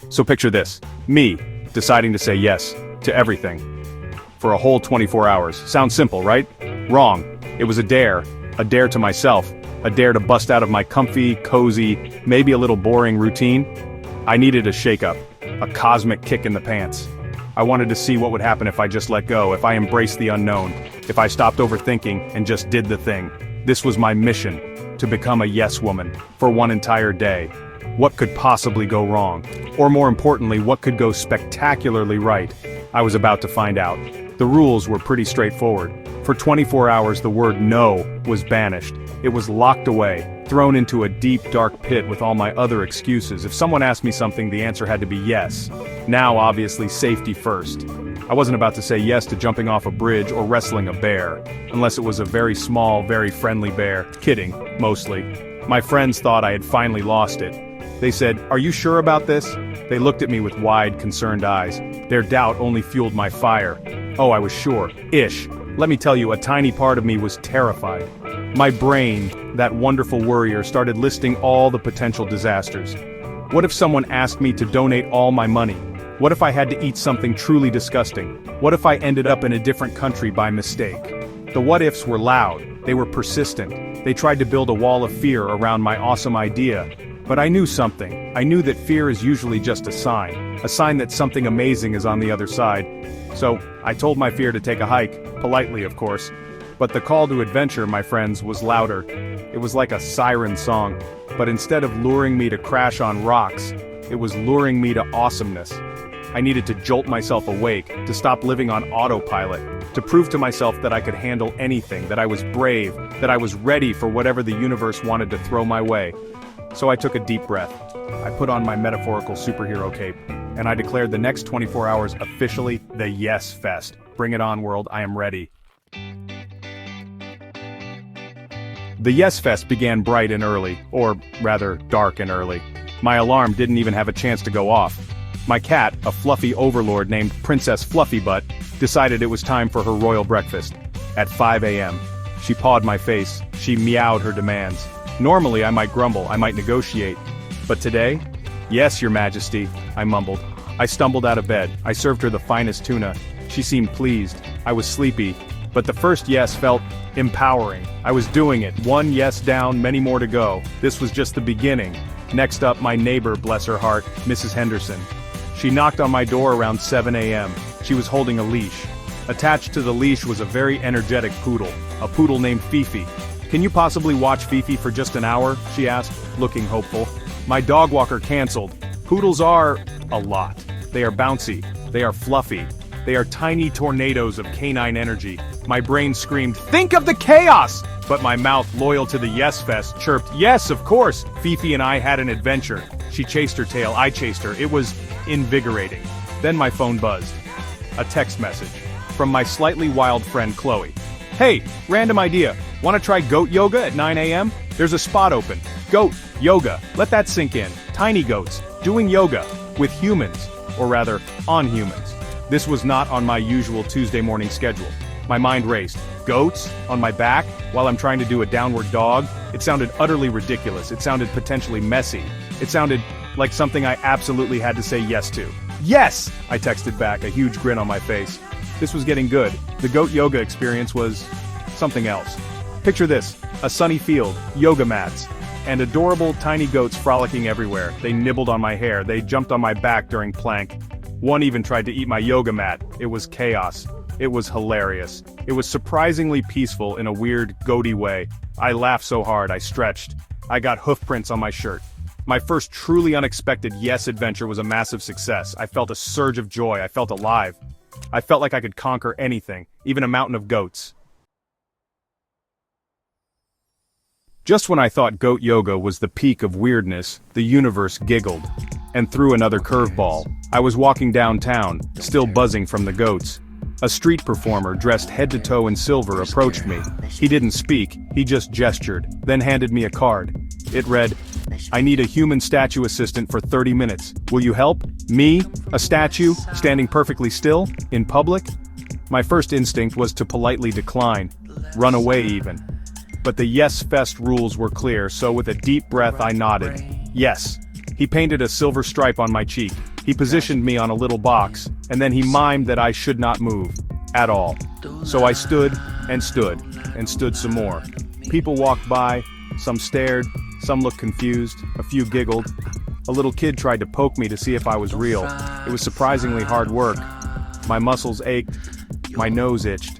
So picture this, me, deciding to say yes to everything. For a whole 24 hours. Sounds simple, right? Wrong. It was a dare to myself, a dare to bust out of my comfy, cozy, maybe a little boring routine. I needed a shake-up, a cosmic kick in the pants. I wanted to see what would happen if I just let go, if I embraced the unknown, if I stopped overthinking and just did the thing. This was my mission, to become a yes woman, for one entire day. What could possibly go wrong? Or more importantly, what could go spectacularly right? I was about to find out. The rules were pretty straightforward. For 24 hours the word no was banished. It was locked away, thrown into a deep dark pit with all my other excuses. If someone asked me something, the answer had to be yes. Now obviously safety first. I wasn't about to say yes to jumping off a bridge or wrestling a bear, unless it was a very small, very friendly bear. Kidding, mostly. My friends thought I had finally lost it. They said, "Are you sure about this?" They looked at me with wide, concerned eyes. Their doubt only fueled my fire. Oh, I was sure. Ish. Let me tell you, a tiny part of me was terrified. My brain, that wonderful worrier, started listing all the potential disasters. What if someone asked me to donate all my money? What if I had to eat something truly disgusting? What if I ended up in a different country by mistake? The what-ifs were loud. They were persistent. They tried to build a wall of fear around my awesome idea. But I knew something. I knew that fear is usually just a sign that something amazing is on the other side. So, I told my fear to take a hike, politely of course. But the call to adventure, my friends, was louder. It was like a siren song. But instead of luring me to crash on rocks, it was luring me to awesomeness. I needed to jolt myself awake, to stop living on autopilot, to prove to myself that I could handle anything, that I was brave, that I was ready for whatever the universe wanted to throw my way. So I took a deep breath. I put on my metaphorical superhero cape, and I declared the next 24 hours officially the Yes Fest. Bring it on, world, I am ready. The Yes Fest began bright and early, or rather, dark and early. My alarm didn't even have a chance to go off. My cat, a fluffy overlord named Princess Fluffybutt, decided it was time for her royal breakfast. At 5 a.m. She pawed my face, she meowed her demands. Normally I might grumble, I might negotiate. But today? Yes, your majesty, I mumbled. I stumbled out of bed, I served her the finest tuna. She seemed pleased. I was sleepy. But the first yes felt empowering. I was doing it, one yes down, many more to go. This was just the beginning. Next up, my neighbor, bless her heart, Mrs. Henderson. She knocked on my door around 7 a.m. She was holding a leash. Attached to the leash was a very energetic poodle, a poodle named Fifi. "Can you possibly watch Fifi for just an hour?" she asked, looking hopeful. My dog walker canceled. Poodles are a lot. They are bouncy. They are fluffy. They are tiny tornadoes of canine energy. My brain screamed, "Think of the chaos!" But my mouth, loyal to the Yes Fest, chirped, "Yes, of course!" Fifi and I had an adventure. She chased her tail, I chased her. It was invigorating. Then my phone buzzed. A text message. From my slightly wild friend Chloe. "Hey, random idea. Want to try goat yoga at 9 a.m.? There's a spot open. Goat yoga. Let that sink in. Tiny goats. Doing yoga. With humans. Or rather, on humans." This was not on my usual Tuesday morning schedule. My mind raced. Goats? On my back? While I'm trying to do a downward dog? It sounded utterly ridiculous. It sounded potentially messy. It sounded like something I absolutely had to say yes to. "Yes!" I texted back, a huge grin on my face. This was getting good. The goat yoga experience was something else. Picture this, a sunny field, yoga mats, and adorable tiny goats frolicking everywhere. They nibbled on my hair, they jumped on my back during plank. One even tried to eat my yoga mat. It was chaos. It was hilarious. It was surprisingly peaceful in a weird, goaty way. I laughed so hard, I stretched. I got hoof prints on my shirt. My first truly unexpected yes adventure was a massive success. I felt a surge of joy, I felt alive. I felt like I could conquer anything, even a mountain of goats. Just when I thought goat yoga was the peak of weirdness, the universe giggled and threw another curveball. I was walking downtown, still buzzing from the goats. A street performer dressed head to toe in silver approached me. He didn't speak, he just gestured, then handed me a card. It read, "I need a human statue assistant for 30 minutes. Will you help?" Me? A statue? Standing perfectly still? In public? My first instinct was to politely decline. Run away even. But the Yes Fest rules were clear, so with a deep breath I nodded. Yes. He painted a silver stripe on my cheek. He positioned me on a little box, and then he mimed that I should not move. At all. So I stood, and stood, and stood some more. People walked by, some stared, some looked confused, a few giggled. A little kid tried to poke me to see if I was real. It was surprisingly hard work. My muscles ached, my nose itched.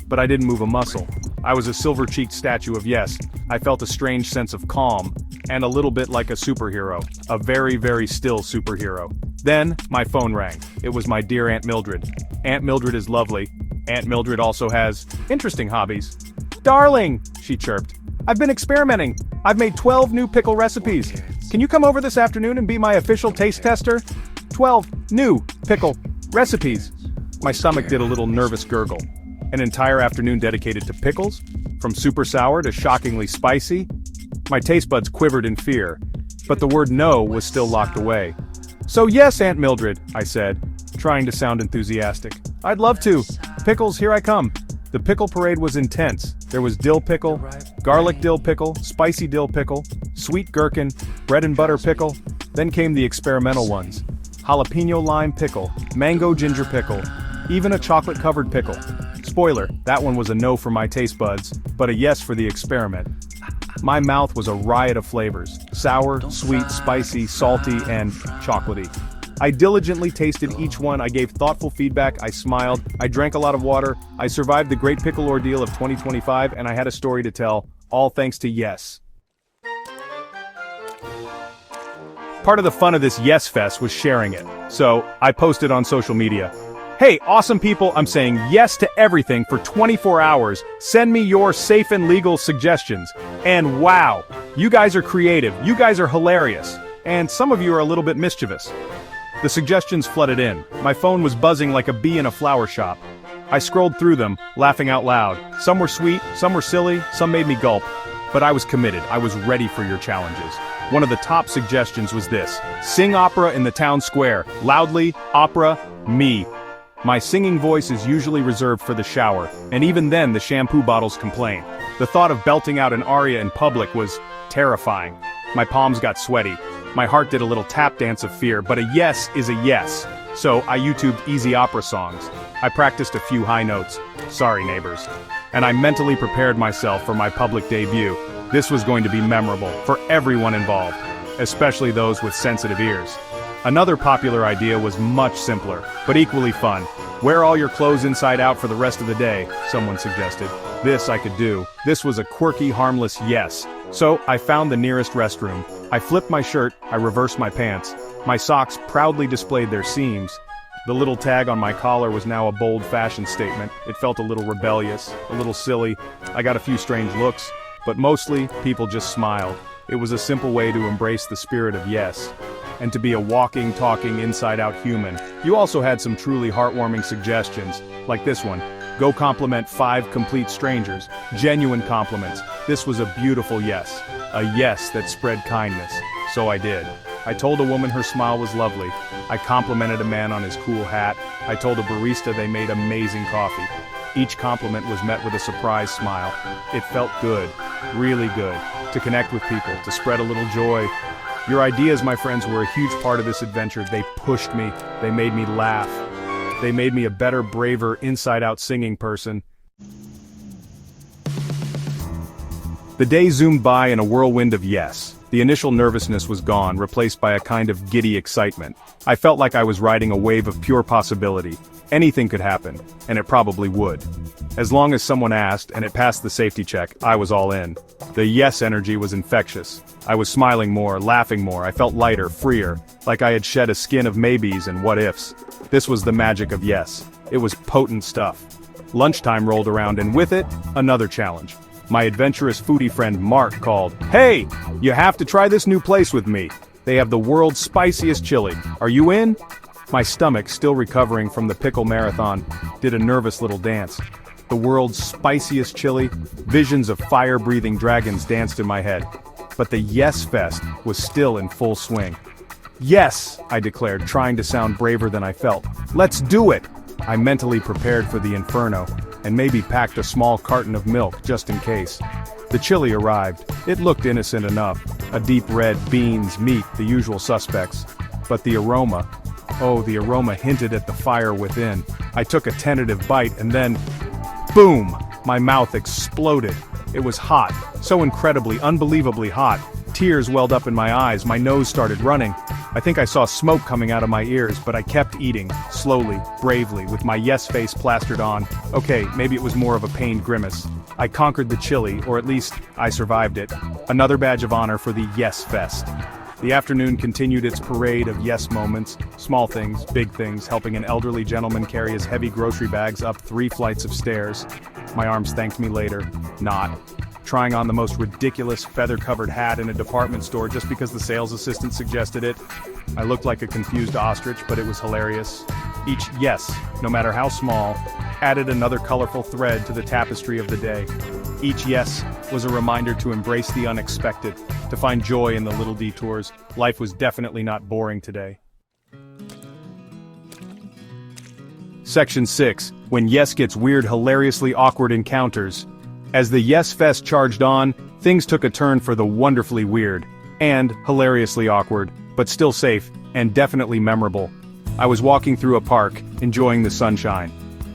But I didn't move a muscle. I was a silver-cheeked statue of yes. I felt a strange sense of calm, and a little bit like a superhero. A very, very still superhero. Then, my phone rang. It was my dear Aunt Mildred. Aunt Mildred is lovely. Aunt Mildred also has interesting hobbies. "Darling," she chirped, "I've been experimenting. I've made 12 new pickle recipes. Can you come over this afternoon and be my official taste tester? 12 new pickle recipes." My stomach did a little nervous gurgle. An entire afternoon dedicated to pickles? From super sour to shockingly spicy? My taste buds quivered in fear, but the word no was still locked away. "So yes, Aunt Mildred," I said, trying to sound enthusiastic. "I'd love to. Pickles, here I come." The pickle parade was intense. There was dill pickle, garlic dill pickle, spicy dill pickle, sweet gherkin, bread and butter pickle. Then came the experimental ones. Jalapeno lime pickle, mango ginger pickle, even a chocolate-covered pickle. Spoiler, that one was a no for my taste buds, but a yes for the experiment. My mouth was a riot of flavors: sour, sweet, spicy, salty, and chocolatey. I diligently tasted each one, I gave thoughtful feedback, I smiled, I drank a lot of water, I survived the great pickle ordeal of 2025, and I had a story to tell, all thanks to yes. Part of the fun of this Yes Fest was sharing it, so I posted on social media. "Hey, awesome people, I'm saying yes to everything for 24 hours. Send me your safe and legal suggestions." And wow, you guys are creative, you guys are hilarious, and some of you are a little bit mischievous. The suggestions flooded in. My phone was buzzing like a bee in a flower shop. I scrolled through them, laughing out loud. Some were sweet, some were silly, some made me gulp. But I was committed, I was ready for your challenges. One of the top suggestions was this: sing opera in the town square. Loudly, opera, me. My singing voice is usually reserved for the shower, and even then the shampoo bottles complain. The thought of belting out an aria in public was terrifying. My palms got sweaty. My heart did a little tap dance of fear, but a yes is a yes. So I YouTubed easy opera songs. I practiced a few high notes. Sorry, neighbors. And I mentally prepared myself for my public debut. This was going to be memorable for everyone involved, especially those with sensitive ears. Another popular idea was much simpler, but equally fun. Wear all your clothes inside out for the rest of the day, someone suggested. This I could do. This was a quirky, harmless yes. So I found the nearest restroom. I flipped my shirt, I reversed my pants. My socks proudly displayed their seams. The little tag on my collar was now a bold fashion statement. It felt a little rebellious, a little silly. I got a few strange looks, but mostly, people just smiled. It was a simple way to embrace the spirit of yes. And to be a walking, talking, inside-out human. You also had some truly heartwarming suggestions, like this one. Go compliment 5 complete strangers. Genuine compliments. This was a beautiful yes. A yes that spread kindness. So I did. I told a woman her smile was lovely. I complimented a man on his cool hat. I told a barista they made amazing coffee. Each compliment was met with a surprise smile. It felt good, really good, to connect with people, to spread a little joy. Your ideas, my friends, were a huge part of this adventure. They pushed me. They made me laugh. They made me a better, braver, inside-out singing person. The day zoomed by in a whirlwind of yes. The initial nervousness was gone, replaced by a kind of giddy excitement. I felt like I was riding a wave of pure possibility. Anything could happen, and it probably would. As long as someone asked, and it passed the safety check, I was all in. The yes energy was infectious. I was smiling more, laughing more, I felt lighter, freer, like I had shed a skin of maybes and what-ifs. This was the magic of yes. It was potent stuff. Lunchtime rolled around, and with it, another challenge. My adventurous foodie friend Mark called, "Hey, you have to try this new place with me. They have the world's spiciest chili. Are you in?" My stomach, still recovering from the pickle marathon, did a nervous little dance. The world's spiciest chili, visions of fire-breathing dragons danced in my head. But the Yes Fest was still in full swing. "Yes," I declared, trying to sound braver than I felt. "Let's do it!" I mentally prepared for the inferno, and maybe packed a small carton of milk just in case. The chili arrived. It looked innocent enough. A deep red, beans, meat, the usual suspects. But the aroma. Oh, the aroma hinted at the fire within. I took a tentative bite and then, boom! My mouth exploded. It was hot, so incredibly, unbelievably hot. Tears welled up in my eyes, my nose started running. I think I saw smoke coming out of my ears, but I kept eating, slowly, bravely, with my yes face plastered on. Okay, maybe it was more of a pained grimace. I conquered the chili, or at least, I survived it. Another badge of honor for the Yes Fest. The afternoon continued its parade of yes moments, small things, big things, helping an elderly gentleman carry his heavy grocery bags up 3 flights of stairs. My arms thanked me later. Not. Trying on the most ridiculous feather-covered hat in a department store just because the sales assistant suggested it. I looked like a confused ostrich, but it was hilarious. Each yes, no matter how small, added another colorful thread to the tapestry of the day. Each yes was a reminder to embrace the unexpected, to find joy in the little detours. Life was definitely not boring today. Section 6. When yes gets weird, hilariously awkward encounters. As the Yes Fest charged on, things took a turn for the wonderfully weird, and hilariously awkward, but still safe, and definitely memorable. I was walking through a park, enjoying the sunshine.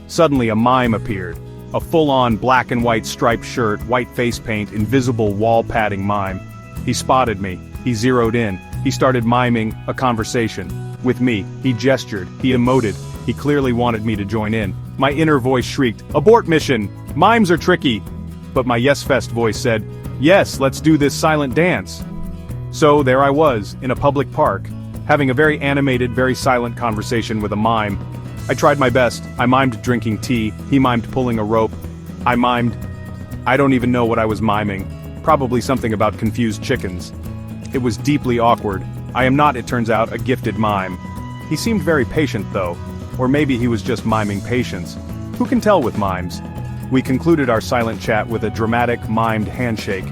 Suddenly a mime appeared. A full-on black and white striped shirt, white face paint, invisible wall padding mime. He spotted me. He zeroed in. He started miming a conversation. With me, he gestured, he emoted. He clearly wanted me to join in. My inner voice shrieked, "Abort mission! Mimes are tricky!" But my Yes Fest voice said, "Yes, let's do this silent dance." So there I was, in a public park, having a very animated, very silent conversation with a mime. I tried my best. I mimed drinking tea, he mimed pulling a rope. I don't even know what I was miming. Probably something about confused chickens. It was deeply awkward. I am not, it turns out, a gifted mime. He seemed very patient though. Or maybe he was just miming patience. Who can tell with mimes? We concluded our silent chat with a dramatic, mimed handshake.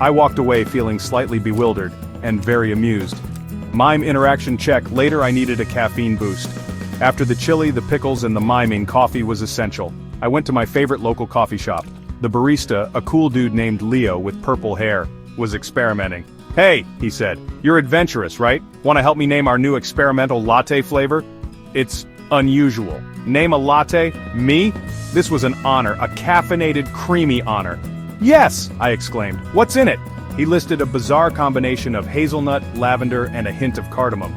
I walked away feeling slightly bewildered, and very amused. Mime interaction check, later I needed a caffeine boost. After the chili, the pickles, and the miming, coffee was essential. I went to my favorite local coffee shop. The barista, a cool dude named Leo with purple hair, was experimenting. "Hey," he said, "you're adventurous, right? Want to help me name our new experimental latte flavor? It's unusual. Name a latte? Me? This was an honor, a caffeinated, creamy honor." "Yes!" I exclaimed. "What's in it?" He listed a bizarre combination of hazelnut, lavender, and a hint of cardamom.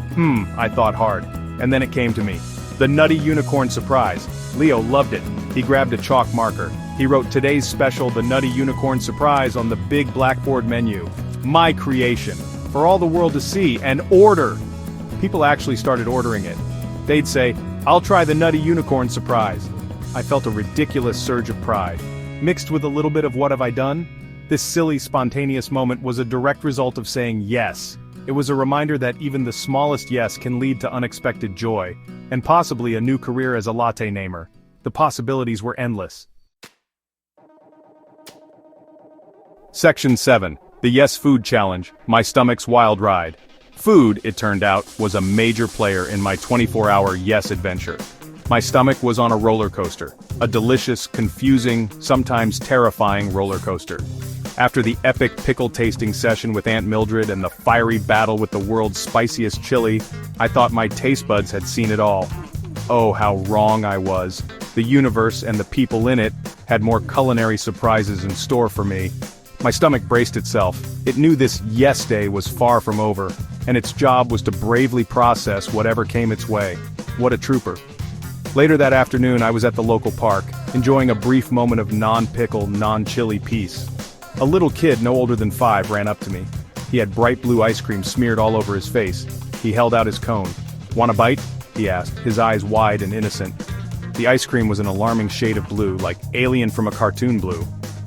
I thought hard. And then it came to me. The Nutty Unicorn Surprise. Leo loved it. He grabbed a chalk marker. He wrote today's special, the Nutty Unicorn Surprise, on the big blackboard menu. My creation. For all the world to see and order. People actually started ordering it. They'd say, "I'll try the Nutty Unicorn Surprise." I felt a ridiculous surge of pride. Mixed with a little bit of what have I done? This silly, spontaneous moment was a direct result of saying yes. It was a reminder that even the smallest yes can lead to unexpected joy, and possibly a new career as a latte namer. The possibilities were endless. Section 7. The Yes Food Challenge, my stomach's wild ride. Food, it turned out, was a major player in my 24-hour yes adventure. My stomach was on a roller coaster, a delicious, confusing, sometimes terrifying roller coaster. After the epic pickle tasting session with Aunt Mildred and the fiery battle with the world's spiciest chili, I thought my taste buds had seen it all. Oh, how wrong I was. The universe and the people in it had more culinary surprises in store for me. My stomach braced itself. It knew this yes day was far from over, and its job was to bravely process whatever came its way. What a trooper. Later that afternoon I was at the local park, enjoying a brief moment of non-pickle, non-chili peace. A little kid no older than 5 ran up to me. He had bright blue ice cream smeared all over his face. He held out his cone. "Want a bite?" he asked, his eyes wide and innocent. The ice cream was an alarming shade of blue, like Alien from a cartoon blue.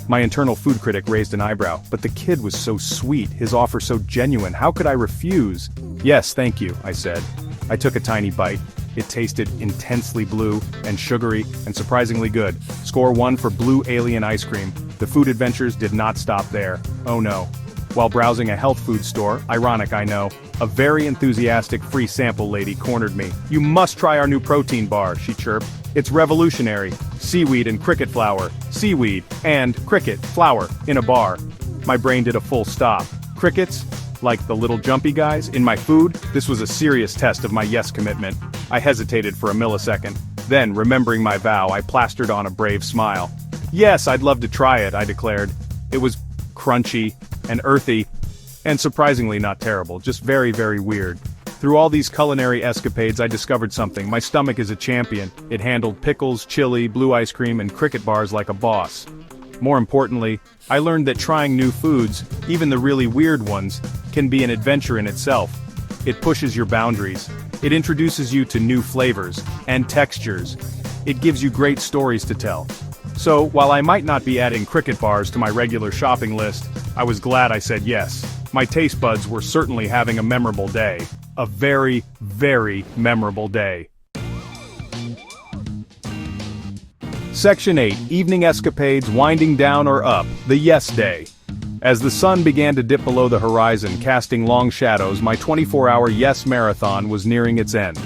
My internal food critic raised an eyebrow, but the kid was so sweet, his offer so genuine, how could I refuse? "Yes, thank you," I said. I took a tiny bite. It tasted intensely blue, and sugary, and surprisingly good. Score 1 for blue alien ice cream. The food adventures did not stop there. Oh no. While browsing a health food store, ironic I know, a very enthusiastic free sample lady cornered me. "You must try our new protein bar," she chirped. "It's revolutionary. Seaweed and cricket flour. Seaweed and cricket flour in a bar." My brain did a full stop. Crickets? Like the little jumpy guys? In my food, this was a serious test of my yes commitment. I hesitated for a millisecond. Then, remembering my vow, I plastered on a brave smile. Yes, I'd love to try it, I declared. It was crunchy and earthy, and surprisingly not terrible, just very, very weird. Through all these culinary escapades I discovered something. My stomach is a champion. It handled pickles, chili, blue ice cream, and cricket bars like a boss. More importantly, I learned that trying new foods, even the really weird ones, can be an adventure in itself. It pushes your boundaries. It introduces you to new flavors and textures. It gives you great stories to tell. So, while I might not be adding cricket bars to my regular shopping list, I was glad I said yes. My taste buds were certainly having a memorable day. A very, very memorable day. Section 8, Evening Escapades Winding Down or Up, the Yes Day. As the sun began to dip below the horizon, casting long shadows, my 24-hour yes marathon was nearing its end.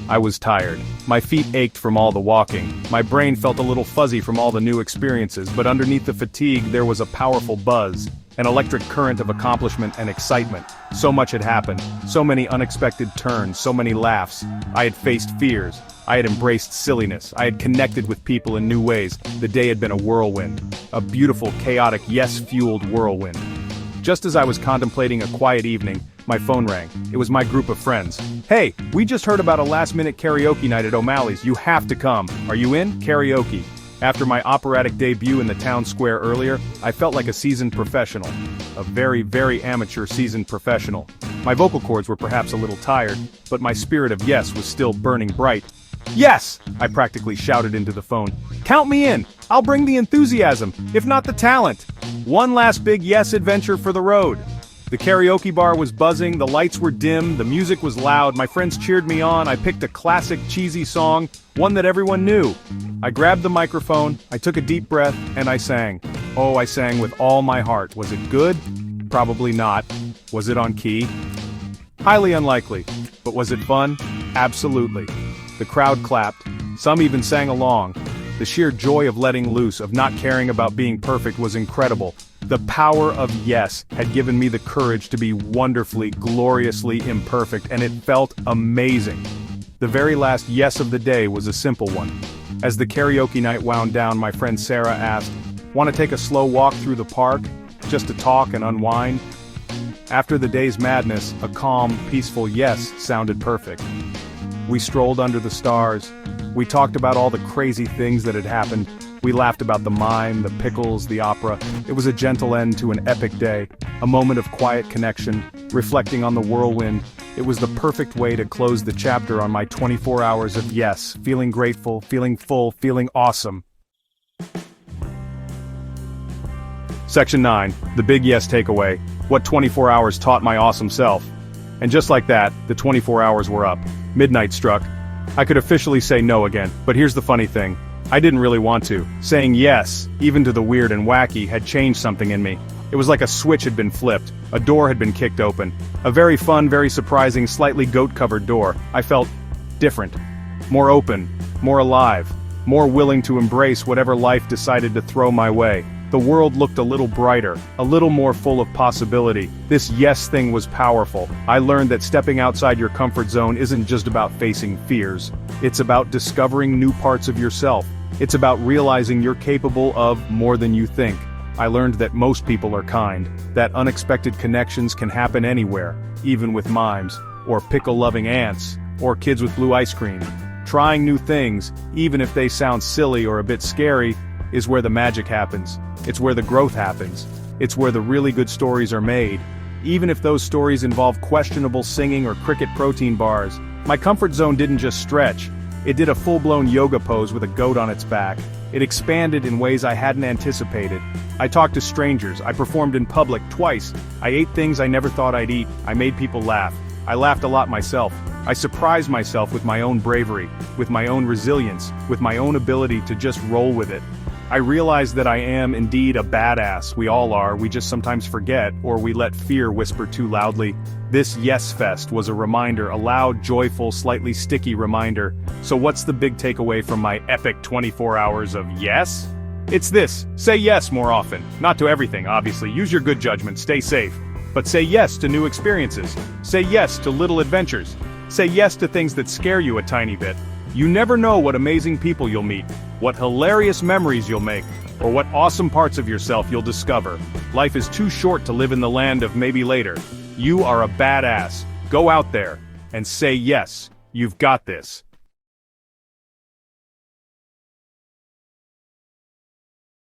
I was tired. My feet ached from all the walking. My brain felt a little fuzzy from all the new experiences, but underneath the fatigue there was a powerful buzz. An electric current of accomplishment and excitement. So much had happened, so many unexpected turns, so many laughs. I had faced fears. I had embraced silliness. I had connected with people in new ways. The day had been a whirlwind. A beautiful, chaotic, yes-fueled whirlwind. Just as I was contemplating a quiet evening, my phone rang. It was my group of friends. Hey, we just heard about a last-minute karaoke night at O'Malley's. You have to come. Are you in? Karaoke. After my operatic debut in the town square earlier, I felt like a seasoned professional. A very, very amateur seasoned professional. My vocal cords were perhaps a little tired, but my spirit of yes was still burning bright. Yes! I practically shouted into the phone. Count me in! I'll bring the enthusiasm, if not the talent. One last big yes adventure for the road. The karaoke bar was buzzing, the lights were dim, the music was loud, my friends cheered me on, I picked a classic cheesy song, one that everyone knew. I grabbed the microphone, I took a deep breath, and I sang. Oh, I sang with all my heart. Was it good? Probably not. Was it on key? Highly unlikely. But was it fun? Absolutely. The crowd clapped. Some even sang along. The sheer joy of letting loose, of not caring about being perfect was incredible. The power of yes had given me the courage to be wonderfully, gloriously imperfect, and it felt amazing. The very last yes of the day was a simple one. As the karaoke night wound down, my friend Sarah asked, "Want to take a slow walk through the park? Just to talk and unwind?" After the day's madness, a calm, peaceful yes sounded perfect. We strolled under the stars. We talked about all the crazy things that had happened. We laughed about the mime, the pickles, the opera. It was a gentle end to an epic day, a moment of quiet connection, reflecting on the whirlwind. It was the perfect way to close the chapter on my 24 hours of yes, feeling grateful, feeling full, feeling awesome. Section 9, the big yes takeaway, what 24 hours taught my awesome self. And just like that, the 24 hours were up. Midnight struck. I could officially say no again, but here's the funny thing. I didn't really want to. Saying yes, even to the weird and wacky, had changed something in me. It was like a switch had been flipped, a door had been kicked open. A very fun, very surprising, slightly goat-covered door. I felt different, more open, more alive, more willing to embrace whatever life decided to throw my way. The world looked a little brighter, a little more full of possibility. This yes thing was powerful. I learned that stepping outside your comfort zone isn't just about facing fears. It's about discovering new parts of yourself. It's about realizing you're capable of more than you think. I learned that most people are kind, that unexpected connections can happen anywhere, even with mimes, or pickle-loving ants, or kids with blue ice cream. Trying new things, even if they sound silly or a bit scary, is where the magic happens. It's where the growth happens. It's where the really good stories are made. Even if those stories involve questionable singing or cricket protein bars, my comfort zone didn't just stretch. It did a full-blown yoga pose with a goat on its back. It expanded in ways I hadn't anticipated. I talked to strangers, I performed in public twice, I ate things I never thought I'd eat, I made people laugh. I laughed a lot myself. I surprised myself with my own bravery, with my own resilience, with my own ability to just roll with it. I realized that I am indeed a badass. We all are, we just sometimes forget, or we let fear whisper too loudly. This Yes Fest was a reminder, a loud, joyful, slightly sticky reminder. So what's the big takeaway from my epic 24 hours of yes? It's this: say yes more often. Not to everything, obviously. Use your good judgment, stay safe. But say yes to new experiences. Say yes to little adventures. Say yes to things that scare you a tiny bit. You never know what amazing people you'll meet, what hilarious memories you'll make, or what awesome parts of yourself you'll discover. Life is too short to live in the land of maybe later. You are a badass. Go out there and say yes. You've got this.